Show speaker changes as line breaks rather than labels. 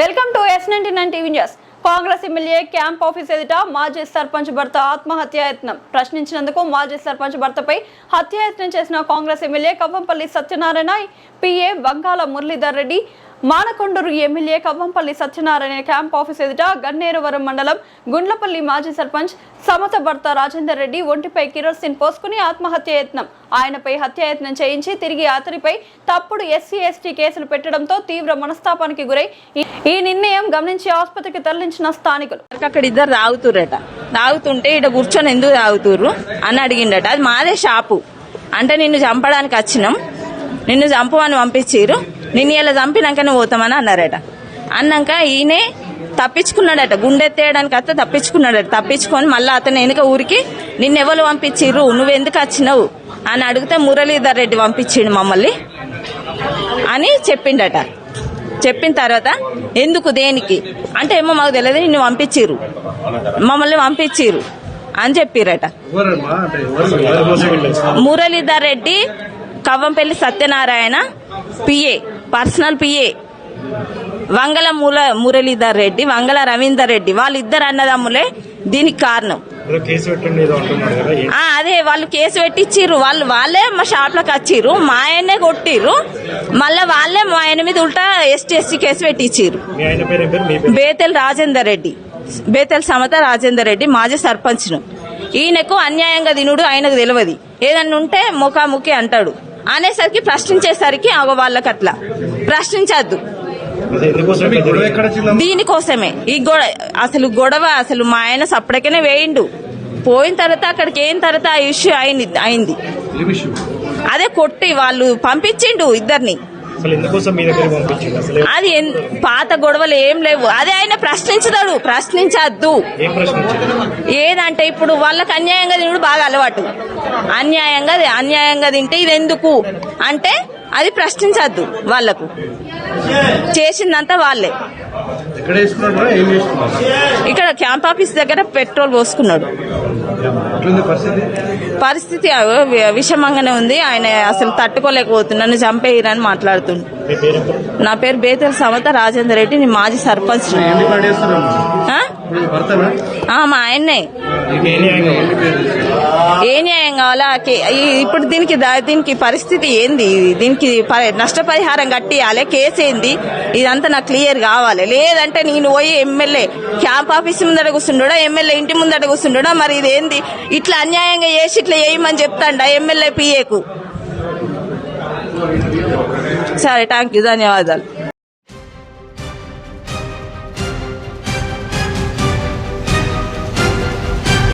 Welcome to S99 TV news. Congress MLA camp office ఎదుట మాజీ సర్పంచ్ భర్త ఆత్మహత్యాయత్నం. ప్రశ్నించినందుకు మాజీ సర్పంచ్ భర్తపై హత్యాయత్నం చేసిన Congress MLA Kavvampalli Satyanarayana, PA Bangala Muralidhar Reddy, Manakondur MLA Kavvampalli Satyanarayana camp office ఎదుట గన్నేరువరం మండలం గుండ్లపల్లి మాజీ సర్పంచ్ సమత భర్త రాజేందర్ రెడ్డి ఒంటిపై కిరోసిన్ పోసుకుని ఆత్మహత్యాయత్నం. ఆయనపై హత్యాయత్నం చేయించి తిరిగి అతనిపై తప్పుడు SC/ST కేసులు పెట్టడంతో తీవ్ర మనస్తాపానికి గురై ఈ నిర్ణయం గమనించి ఆసుపత్రికి తరలించిన స్థానికులు.
అక్కడ ఇద్దరు తాగుతురట, తాగుతుంటే ఇట కూర్చొని ఎందుకు తాగుతుర్రు అని అడిగిండట. అది మాదే షాపు అంటే నిన్ను చంపడానికి వచ్చినాం, నిన్ను చంపమని పంపించారు, నిన్ను ఇలా చంపినాకనే పోతామని అన్నారట. అన్నాక ఈయనే తప్పించుకున్నాడట, గుండెత్తేయడానికి అత్త తప్పించుకున్నాడట. తప్పించుకొని మళ్ళీ అతను వెనుక ఊరికి నిన్నెవరు పంపించిర్రు, నువ్వెందుకు వచ్చినావు అని అడిగితే మురళీధర్ రెడ్డి పంపించిండు మమ్మల్ని అని చెప్పిండట. చెప్పిన తర్వాత ఎందుకు దేనికి అంటే ఏమో మాకు తెలియదు, నిన్ను పంపించిర్రు, మమ్మల్ని పంపించిర్రు అని చెప్పిరట. Muralidhar Reddy, Kavvampalli Satyanarayana PA, personal PA, Vangala Muralidhar Reddy, Vangala Ravinder Reddy, వాళ్ళిద్దరు అన్నదమ్ములే దీనికి కారణం. అదే వాళ్ళు కేసు పెట్టించిర్రు, వాళ్ళే మా షాప్ లోకి వచ్చిర్రు, మా ఆయన్నే కొట్టిర్రు, మళ్ళా వాళ్ళే మా ఆయన మీద ఉల్టా ST/ST కేసు పెట్టించిర్రు. బేతెల్ రాజేందర్ రెడ్డి, బేతెల్ సమత రాజేందర్ రెడ్డి మాజీ సర్పంచ్ను. ఈయనకు అన్యాయంగా తినుడు ఆయనకు తెలియదు, ఏదన్నా ఉంటే ముఖాముఖి అంటాడు అనేసరికి ప్రశ్నించేసరికి వాళ్ళకి అట్లా ప్రశ్నించద్దు. దీనికోసమే ఈ అసలు గొడవ అసలు మా ఆయన సప్పటికనే వేయిండు. పోయిన తర్వాత అక్కడికి అయిన తర్వాత ఆ ఇష్యూ అయింది. అదే కొట్టి వాళ్ళు పంపించిండు ఇద్దరిని. అది పాత గొడవలు ఏం లేవు, అదే ఆయన ప్రశ్నించదాడు, ప్రశ్నించద్దు. ఏదంటే ఇప్పుడు వాళ్ళకి అన్యాయంగా తినడు బాగా అలవాటు, అన్యాయంగా తింటే ఇది ఎందుకు అంటే అది ప్రశ్నించద్దు. వాళ్లకు చేసిందంతా వాళ్ళే. ఇక్కడ క్యాంప్ ఆఫీస్ దగ్గర పెట్రోల్ పోసుకున్నాడు. పరిస్థితి విషమంగానే ఉంది. ఆయన అసలు తట్టుకోలేకపోతున్నాను, చంపేయరని మాట్లాడుతుండు. నా పేరు బేతెల సమత రాజేందర్ రెడ్డి, నేను మాజీ సర్పంచ్. మా ఆయన్నే. ఏ న్యాయం కావాలా ఇప్పుడు? దీనికి పరిస్థితి ఏంది? దీనికి నష్టపరిహారం కట్టియాలి, కేసు ఏంది, ఇదంతా నాకు క్లియర్ కావాలి. లేదంటే నేను పోయి ఎమ్మెల్యే క్యాంప్ ఆఫీస్ ముందట కూర్చుండా, ఎమ్మెల్యే ఇంటి ముందట కూర్చుండా. మరి ఇదేంది? ఇట్లా అన్యాయంగా చేసి ఇట్లా చేయమని చెప్తాండా ఎమ్మెల్యే పిఏకు? సరే, థ్యాంక్ యూ, ధన్యవాదాలు.